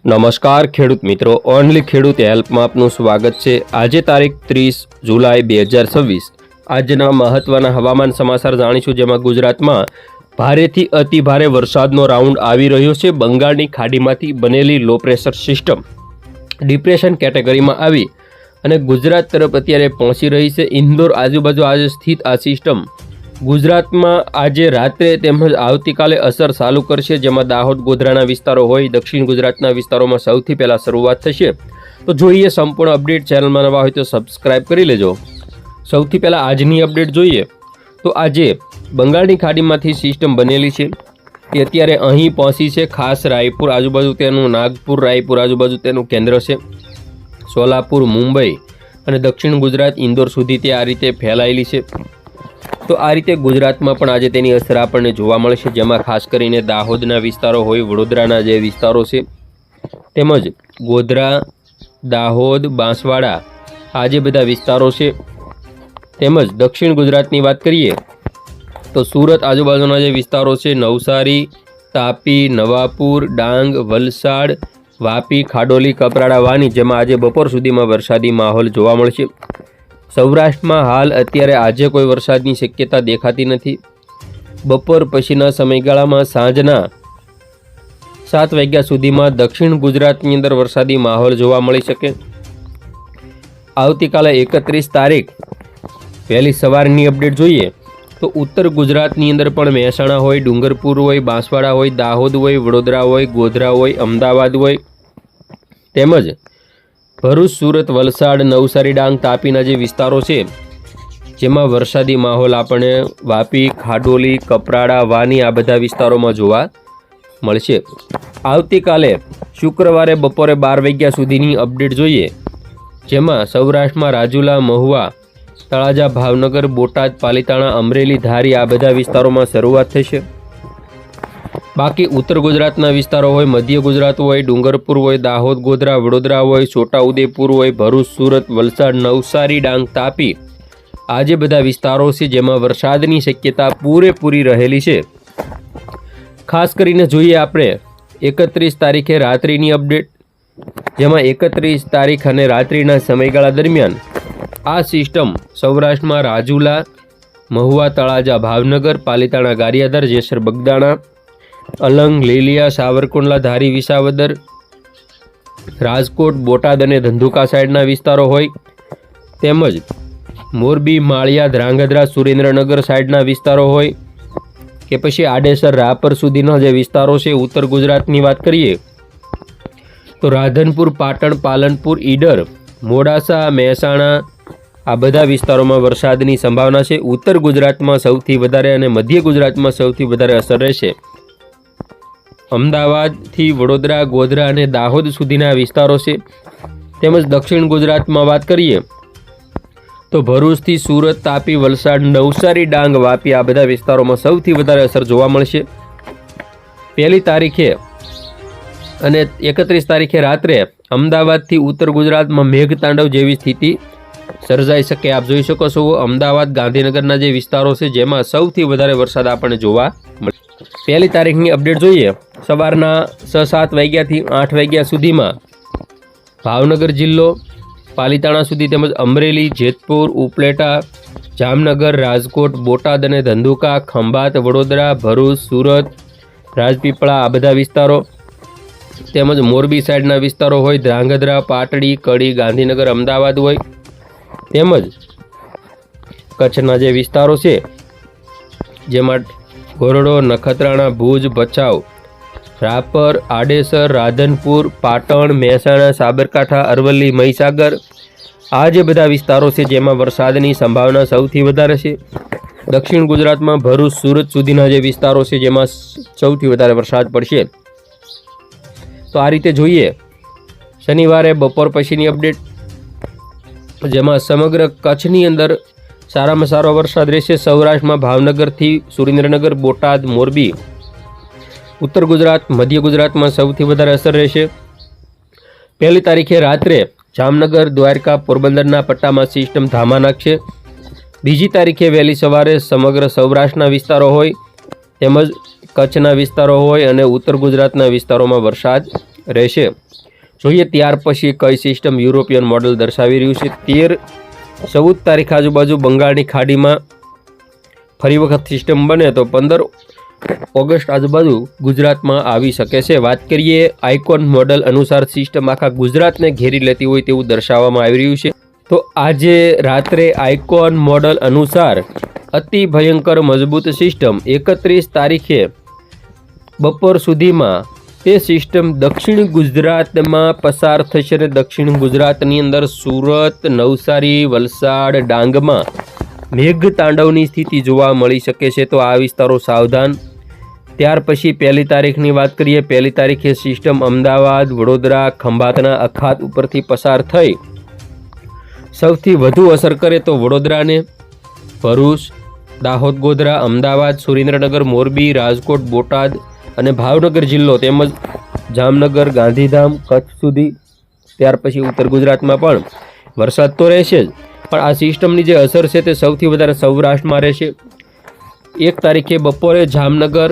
નમસ્કાર ખેડૂત મિત્રો, ઓનલી ખેડૂત હેલ્પમાં આપનું સ્વાગત છે। આજે તારીખ 30 જુલાઈ 2026 આજના મહત્વના હવામાન સમાચાર જાણીશું, જેમાં ગુજરાતમાં ભારેથી અતિ ભારે વરસાદનો રાઉન્ડ આવી રહ્યો છે। બંગાળની ખાડીમાંથી બનેલી લો પ્રેશર સિસ્ટમ ડિપ્રેશન કેટેગરીમાં આવી અને ગુજરાત તરફ અત્યારે પહોંચી રહી છે। ઇન્દોર આજુબાજુ આજે સ્થિત આ સિસ્ટમ ગુજરાતમાં આજે રાત્રે તેમજ આવતીકાલે અસર ચાલુ કરશે, જેમાં દાહોદ ગોધરાના વિસ્તારો હોય, દક્ષિણ ગુજરાતના વિસ્તારોમાં સૌથી પહેલાં શરૂઆત થશે। તો જોઈએ સંપૂર્ણ અપડેટ। ચેનલમાં નવા હોય તો સબસ્ક્રાઇબ કરી લેજો। સૌથી પહેલાં આજની અપડેટ જોઈએ તો આજે બંગાળની ખાડીમાંથી સિસ્ટમ બનેલી છે તે અત્યારે અહીં પહોંચી છે। ખાસ રાયપુર આજુબાજુ તેનું, નાગપુર રાયપુર આજુબાજુ તેનું કેન્દ્ર છે। સોલાપુર, મુંબઈ અને દક્ષિણ ગુજરાત ઇન્દોર સુધી તે આ રીતે ફેલાયેલી છે। તો આ રીતે ગુજરાતમાં પણ આજે તેની અસર આપણને જોવા મળશે, જેમાં ખાસ કરીને દાહોદના વિસ્તારો હોય, વડોદરાના જે વિસ્તારો છે, તેમજ ગોધરા, દાહોદ, બાંસવાડા આ જે બધા વિસ્તારો છે, તેમજ દક્ષિણ ગુજરાતની વાત કરીએ તો સુરત આજુબાજુના જે વિસ્તારો છે, નવસારી, તાપી, નવાપુર, ડાંગ, વલસાડ, વાપી, ખાડોલી, કપરાડા, વાની, જેમાં આજે બપોર સુધીમાં વરસાદી માહોલ જોવા મળશે। સૌરાષ્ટ્રમાં હાલ અત્યારે આજે કોઈ વરસાદની શક્યતા દેખાતી નથી। બપોર પછીના સમયગાળામાં સાંજના 7 વાગ્યા સુધીમાં દક્ષિણ ગુજરાતની અંદર વરસાદી માહોલ જોવા મળી શકે। આવતીકાલે 31 તારીખ વહેલી સવારની અપડેટ જોઈએ તો ઉત્તર ગુજરાતની અંદર પણ મહેસાણા હોય, ડુંગરપુર હોય, બાંસવાડા હોય, દાહોદ હોય, વડોદરા હોય, ગોધરા હોય, અમદાવાદ હોય, તેમજ ભરૂચ, સુરત, વલસાડ, નવસારી, ડાંગ, તાપીના જે વિસ્તારો છે, જેમાં વરસાદી માહોલ આપણે વાપી, ખાડોલી, કપરાડા, વાની આ બધા વિસ્તારોમાં જોવા મળશે। આવતીકાલે શુક્રવારે બપોરે 12 વાગ્યા સુધીની અપડેટ જોઈએ, જેમાં સૌરાષ્ટ્રમાં રાજુલા, મહુવા, તળાજા, ભાવનગર, બોટાદ, પાલીતાણા, અમરેલી, ધારી આ બધા વિસ્તારોમાં શરૂઆત થશે। બાકી ઉત્તર ગુજરાતના વિસ્તારો હોય, મધ્ય ગુજરાત હોય, ડુંગરપુર હોય, દાહોદ, ગોધરા, વડોદરા હોય, છોટાઉદેપુર હોય, ભરૂચ, સુરત, વલસાડ, નવસારી, ડાંગ, તાપી આ જે બધા વિસ્તારો છે, જેમાં વરસાદની શક્યતા પૂરેપૂરી રહેલી છે। ખાસ કરીને જોઈએ આપણે 31 તારીખે રાત્રિની અપડેટ, જેમાં 31 તારીખ અને રાત્રિના સમયગાળા દરમિયાન આ સિસ્ટમ સૌરાષ્ટ્રમાં રાજુલા, મહુવા, તળાજા, ભાવનગર, પાલીતાણા, ગારિયાધાર, જેસર, બગદાણા, અલંગ, લીલિયા, સાવરકુંડલા, ધારી, વિસાવદર, રાજકોટ, બોટાદ અને ધંધુકા સાઈડના વિસ્તારો હોય, તેમજ મોરબી, માળિયા, ધ્રાંગધ્રા, સુરેન્દ્રનગર સાઈડના વિસ્તારો હોય કે પછી આડેસર, રાપર સુધીના જે વિસ્તારો છે। ઉત્તર ગુજરાતની વાત કરીએ તો રાધનપુર, પાટણ, પાલનપુર, ઈડર, મોડાસા, મહેસાણા આ બધા વિસ્તારોમાં વરસાદની સંભાવના છે। ઉત્તર ગુજરાતમાં સૌથી વધારે અને મધ્ય ગુજરાતમાં સૌથી વધારે અસર રહેશે અમદાવાદથી વડોદરા, ગોધરા અને દાહોદ સુધીના વિસ્તારો છે। તેમજ દક્ષિણ ગુજરાતમાં વાત કરીએ તો ભરૂચથી સુરત, તાપી, વલસાડ, નવસારી, ડાંગ, વાપી આ બધા વિસ્તારોમાં સૌથી વધારે અસર જોવા મળશે। 1 તારીખે અને 31 તારીખે રાત્રે અમદાવાદથી ઉત્તર ગુજરાતમાં મેઘતાંડવ જેવી સ્થિતિ સર્જાઈ શકે। આપ જોઈ શકો છો અમદાવાદ, ગાંધીનગરના જે વિસ્તારો છે, જેમાં સૌથી વધારે વરસાદ આપણને જોવા મળે। 1 તારીખની અપડેટ જોઈએ સવારના 6-7 વાગ્યાથી 8 વાગ્યા સુધીમાં ભાવનગર જિલ્લો, પાલીતાણા સુધી, તેમજ અમરેલી, જેતપુર, ઉપલેટા, જામનગર, રાજકોટ, બોટાદ અને ધંધુકા, ખંભાત, વડોદરા, ભરૂચ, સુરત, રાજપીપળા આ બધા વિસ્તારો, તેમજ મોરબી સાઈડના વિસ્તારો હોય, ધ્રાંગધ્રા, પાટડી, કડી, ગાંધીનગર, અમદાવાદ હોય, તેમજ કચ્છના જે વિસ્તારો છે, જેમાં ગોરડો, નખત્રાણા, ભુજ, ભચાઉ, રાપર, આડેસર, રાધનપુર, પાટણ, મહેસાણા, સાબરકાંઠા, અરવલ્લી, મહીસાગર આ જે બધા વિસ્તારો છે, જેમાં વરસાદની સંભાવના સૌથી વધારે છે। દક્ષિણ ગુજરાતમાં ભરૂચ, સુરત સુધીના જે વિસ્તારો છે, જેમાં સૌથી વધારે વરસાદ પડશે। તો આ રીતે જોઈએ શનિવારે બપોર પછીની અપડેટ, જેમાં સમગ્ર કચ્છની અંદર સારામાં સારો વરસાદ રહેશે। સૌરાષ્ટ્રમાં ભાવનગરથી સુરેન્દ્રનગર, બોટાદ, મોરબી, ઉત્તર ગુજરાત, મધ્ય ગુજરાતમાં સૌથી વધારે અસર રહેશે। 1 તારીખે રાત્રે જામનગર, દ્વારકા, પોરબંદરના પટ્ટામાં સિસ્ટમ ધામા નાખશે। 2 તારીખે વહેલી સવારે સમગ્ર સૌરાષ્ટ્રના વિસ્તારો હોય, તેમજ કચ્છના વિસ્તારો હોય અને ઉત્તર ગુજરાતના વિસ્તારોમાં વરસાદ રહેશે। જોઈએ ત્યાર પછી કઈ સિસ્ટમ યુરોપિયન મોડલ દર્શાવી રહ્યું છે. 13-14 તારીખ આજુબાજુ બંગાળની ખાડીમાં ફરી વખત સિસ્ટમ બને તો 15 ઓગસ્ટ આજુબાજુ ગુજરાતમાં આવી શકે છે. વાત કરીએ આઇકોન મોડલ અનુસાર સિસ્ટમ આખા ગુજરાતને ઘેરી લેતી હોય તેવું દર્શાવવામાં આવી રહ્યું છે. તો આજે રાત્રે આઇકોન મોડલ અનુસાર અતિ ભયંકર મજબૂત સિસ્ટમ 31 તારીખે બપોર સુધીમાં તે સિસ્ટમ દક્ષિણ ગુજરાતમાં પસાર થશે અને દક્ષિણ ગુજરાતની અંદર સુરત, નવસારી, વલસાડ, ડાંગમાં મેઘ તાંડવની સ્થિતિ જોવા મળી શકે છે. તો આ વિસ્તારો સાવધાન. ત્યાર પછી 1 તારીખની વાત કરીએ. 1 તારીખે સિસ્ટમ અમદાવાદ, વડોદરા, ખંભાતના અખાત ઉપરથી પસાર થઈ સૌથી વધુ અસર કરે તો વડોદરાને, ભરૂચ, દાહોદ, ગોધરા, અમદાવાદ, સુરેન્દ્રનગર, મોરબી, રાજકોટ, બોટાદ અને ભાવનગર જિલ્લો તેમજ જામનગર, ગાંધીધામ, કચ્છ સુધી. ત્યાર પછી ઉત્તર ગુજરાતમાં પણ વરસાદ તો રહેશે જ, પણ આ સિસ્ટમની જે અસર છે તે સૌથી વધારે સૌરાષ્ટ્રમાં રહેશે. 1 તારીખે બપોરે જામનગર,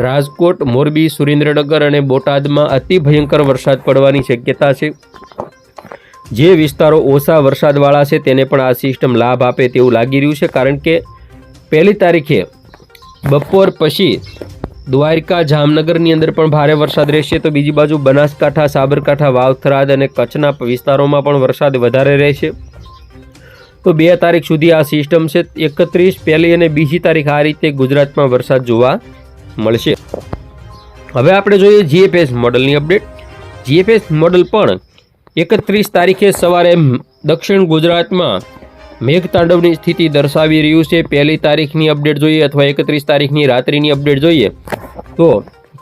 રાજકોટ, મોરબી, સુરેન્દ્રનગર અને બોટાદમાં અતિ ભયંકર વરસાદ પડવાની શક્યતા છે. જે વિસ્તારો ઓછા વરસાદવાળા છે તેને પણ આ સિસ્ટમ લાભ આપે તેવું લાગી રહ્યું છે, કારણ કે 1 તારીખે બપોર પછી દ્વારકા, જામનગરની અંદર પણ ભારે વરસાદ રહેશે. તો બીજી બાજુ બનાસકાંઠા, સાબરકાંઠા, વાવ-થરાદ અને કચ્છના વિસ્તારોમાં પણ વરસાદ વધારે રહેશે. તો 2 તારીખ સુધી આ સિસ્ટમ છે. 31, 1 અને 2 તારીખ આ રીતે ગુજરાતમાં વરસાદ જોવા મળશે. હવે આપણે જોઈએ જીએફએસ મોડલની અપડેટ. જીએફએસ મોડલ પણ 31 તારીખે સવારે દક્ષિણ ગુજરાતમાં મેઘતાંડવની સ્થિતિ દર્શાવી રહ્યું છે. 1 તારીખની અપડેટ જોઈએ અથવા 31 તારીખની રાત્રિની અપડેટ જોઈએ તો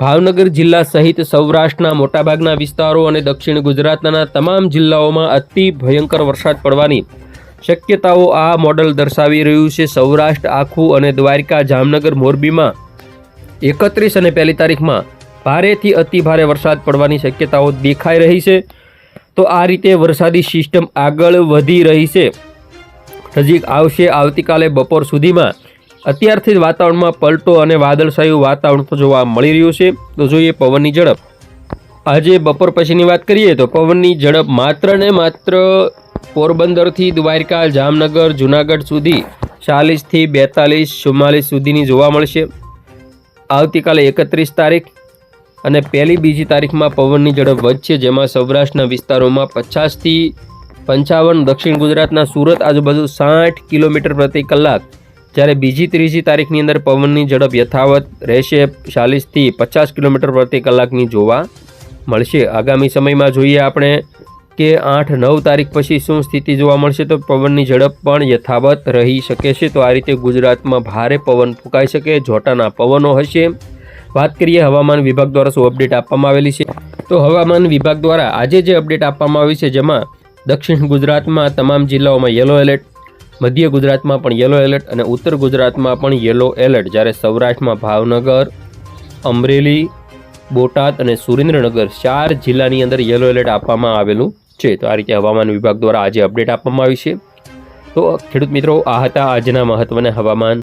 ભાવનગર જિલ્લા સહિત સૌરાષ્ટ્રના મોટાભાગના વિસ્તારો અને દક્ષિણ ગુજરાતના તમામ જિલ્લાઓમાં અતિ ભયંકર વરસાદ પડવાની શક્યતાઓ આ મોડલ દર્શાવી રહ્યું છે. સૌરાષ્ટ્ર આખું અને દ્વારકા, જામનગર, મોરબીમાં 31 અને 1 તારીખમાં ભારેથી અતિ ભારે વરસાદ પડવાની શક્યતાઓ દેખાઈ રહી છે. તો આ રીતે વરસાદી સિસ્ટમ આગળ વધી રહી છે, નજીક આવશે. આવતીકાલે બપોર સુધીમાં અત્યારથી જ વાતાવરણમાં પલટો અને વાદળછાયું વાતાવરણ તો જોવા મળી રહ્યું છે. તો જોઈએ પવનની ઝડપ. આજે બપોર પછીની વાત કરીએ તો પવનની ઝડપ માત્ર ને માત્ર પોરબંદરથી દ્વારકા, જામનગર, જૂનાગઢ સુધી 40થી 42, 44 સુધીની જોવા મળશે. આવતીકાલે 31 તારીખ અને 1, 2 તારીખમાં પવનની ઝડપ વધશે, જેમાં સૌરાષ્ટ્રના વિસ્તારોમાં 50થી 55, દક્ષિણ ગુજરાતના સુરત આજુબાજુ 60 કિલોમીટર પ્રતિ કલાક, જ્યારે 2, 3 તારીખની અંદર પવનની ઝડપ યથાવત રહેશે, 40થી 50 કિલોમીટર પ્રતિ કલાકની જોવા મળશે. આગામી સમયમાં જોઈએ આપણે કે 8, 9 તારીખ પછી શું સ્થિતિ જોવા મળશે. તો પવનની ઝડપ પણ યથાવત રહી શકે છે. તો આ રીતે ગુજરાતમાં ભારે પવન ફૂંકાઈ શકે, જોટાના પવનો હશે. વાત કરીએ હવામાન વિભાગ દ્વારા શું અપડેટ આપવામાં આવેલી છે. તો હવામાન વિભાગ દ્વારા આજે જે અપડેટ આપવામાં આવી છે, જેમાં દક્ષિણ ગુજરાતમાં તમામ જિલ્લાઓમાં યલો એલર્ટ, મધ્ય ગુજરાતમાં પણ યલો એલર્ટ અને ઉત્તર ગુજરાતમાં પણ યલો એલર્ટ, જ્યારે સૌરાષ્ટ્રમાં ભાવનગર, અમરેલી, બોટાદ અને સુરેન્દ્રનગર 4 જિલ્લાની અંદર યલો એલર્ટ આપવામાં આવેલું છે. તો આ રીતે હવામાન વિભાગ દ્વારા આજે અપડેટ આપવામાં આવી છે. તો ખેડૂત મિત્રો, આ હતા આજના મહત્વના હવામાન